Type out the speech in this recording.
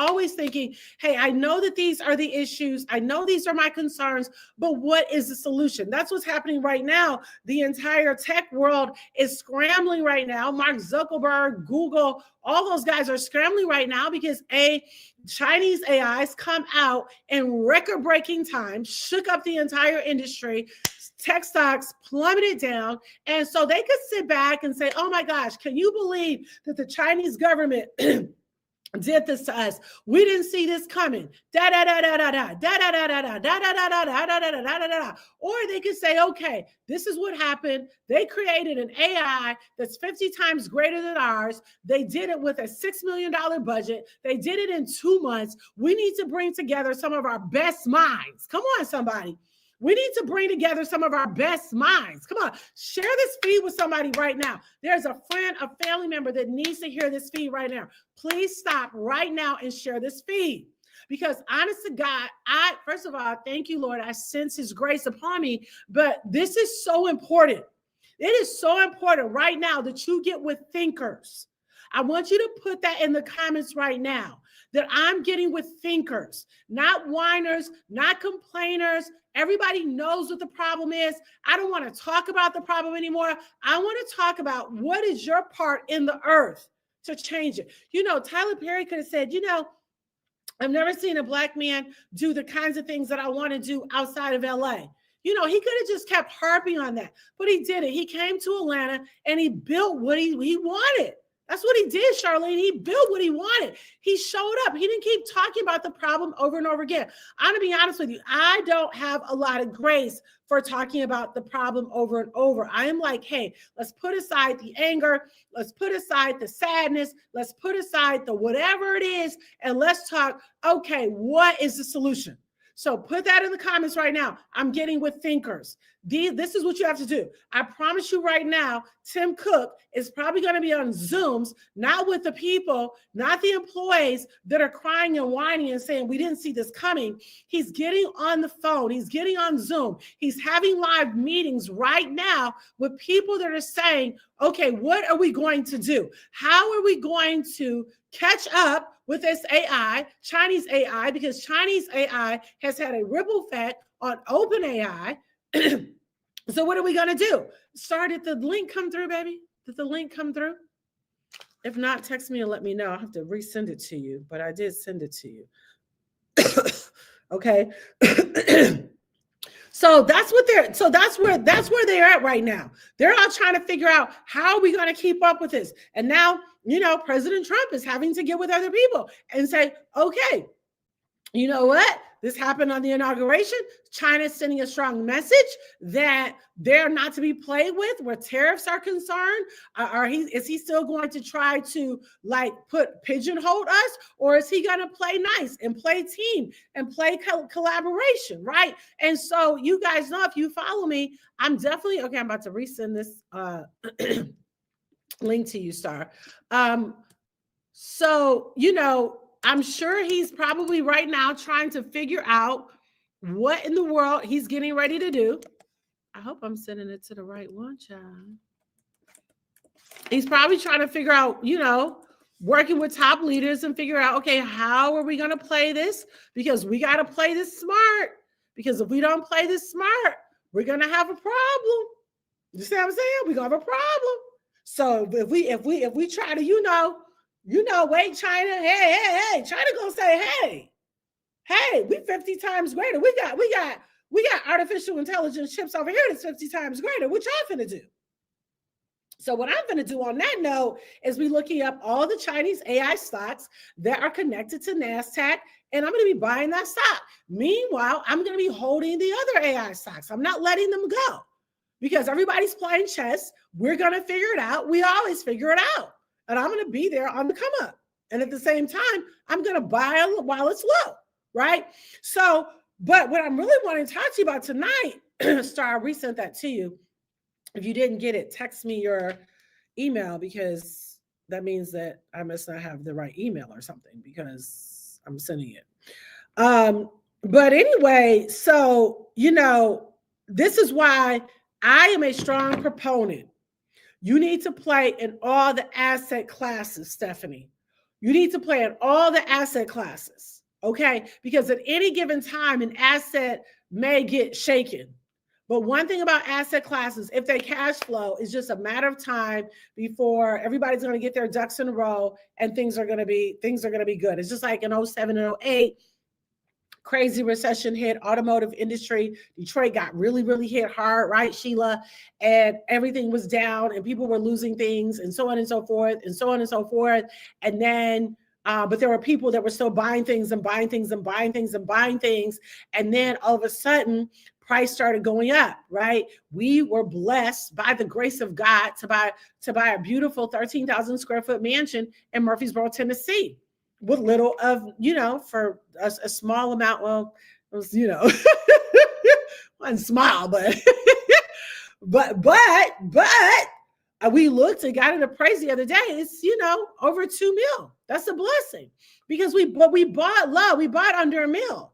always thinking, hey, I know that these are the issues. I know these are my concerns, but what is the solution? That's what's happening right now. The entire tech world is scrambling right now. Mark Zuckerberg, Google, all those guys are scrambling right now because Chinese AIs come out in record-breaking time, shook up the entire industry, tech stocks plummeted down. And so they could sit back and say, oh my gosh, can you believe that the Chinese government did this to us? We didn't see this coming. Da da da da da da da da da da da da da da da da da da. Or they could say, okay, this is what happened. They created an AI that's 50 times greater than ours. They did it with a $6 million budget. They did it in 2 months. We need to bring together some of our best minds. Come on, somebody. We need to bring together some of our best minds. Come on, share this feed with somebody right now. There's a friend, a family member that needs to hear this feed right now. Please stop right now and share this feed. Because honest to God, first of all, thank you, Lord. I sense his grace upon me, but this is so important. It is so important right now that you get with thinkers. I want you to put that in the comments right now, that I'm getting with thinkers, not whiners, not complainers. Everybody knows what the problem is. I don't want to talk about the problem anymore. I want to talk about what is your part in the earth to change it. You know, Tyler Perry could have said, you know, I've never seen a Black man do the kinds of things that I want to do outside of LA. You know, he could have just kept harping on that, but he didn't. He came to Atlanta and he built what he wanted. That's what he did, Charlene. He built what he wanted. He showed up. He didn't keep talking about the problem over and over again. I'm going to be honest with you. I don't have a lot of grace for talking about the problem over and over. I am like, hey, let's put aside the anger. Let's put aside the sadness. Let's put aside the whatever it is. And let's talk, okay, what is the solution? So put that in the comments right now. I'm getting with thinkers. This is what you have to do. I promise you right now, Tim Cook is probably going to be on Zooms, not with the people, not the employees that are crying and whining and saying, we didn't see this coming. He's getting on the phone. He's getting on Zoom. He's having live meetings right now with people that are saying, okay, what are we going to do? How are we going to catch up with this AI, Chinese AI, because Chinese AI has had a ripple effect on OpenAI. So what are we going to do? Did the link come through, baby? Did the link come through? If not, text me and let me know. I'll have to resend it to you, but I did send it to you. Okay. So that's where they're at right now. They're all trying to figure out how are we going to keep up with this. And now, you know, President Trump is having to get with other people and say, okay, you know what? This happened on the inauguration. China's sending a strong message that they're not to be played with where tariffs are concerned. Is he still going to try to pigeonhole us, or is he going to play nice and play team and play collaboration, right? And so you guys know, if you follow me, I'm definitely, okay, I'm about to resend this link to you, Star. So, you know, I'm sure he's probably right now trying to figure out what in the world he's getting ready to do. I hope I'm sending it to the right one, child. He's probably trying to figure out, you know, working with top leaders and figure out, okay, how are we going to play this? Because we got to play this smart. Because if we don't play this smart, we're going to have a problem. You see what I'm saying? We're going to have a problem. So if we try to, you know, wait, China, hey, China gonna say, hey, we 50 times greater. We got artificial intelligence chips over here that's 50 times greater. What y'all finna do? So what I'm gonna do on that note is be looking up all the Chinese AI stocks that are connected to NASDAQ, and I'm gonna be buying that stock. Meanwhile, I'm gonna be holding the other AI stocks. I'm not letting them go because everybody's playing chess. We're gonna figure it out. We always figure it out. And I'm going to be there on the come up. And at the same time, I'm going to buy while it's low, right? So, but what I'm really wanting to talk to you about tonight, Star, I resent that to you. If you didn't get it, text me your email, because that means that I must not have the right email or something, because I'm sending it. But anyway, so, you know, this is why I am a strong proponent. You need to play in all the asset classes, Stephanie. You need to plan all the asset classes, okay? Because at any given time, an asset may get shaken. But one thing about asset classes, if they cash flow, is just a matter of time before everybody's going to get their ducks in a row and things are going to be good. It's just like in 07 and 08, crazy recession hit automotive industry. Detroit got really, really hit hard, right, Sheila? And everything was down and people were losing things and so on and so forth and so on and so forth. And then, but there were people that were still buying things and buying things and buying things and buying things. And then all of a sudden, price started going up, right? We were blessed by the grace of God to buy a beautiful 13,000 square foot mansion in Murfreesboro, Tennessee, with little of, for a small amount. Well, it was, wasn't small, but we looked and got it appraised the other day. It's, over $2 million. That's a blessing because we bought low. We bought under $1 million.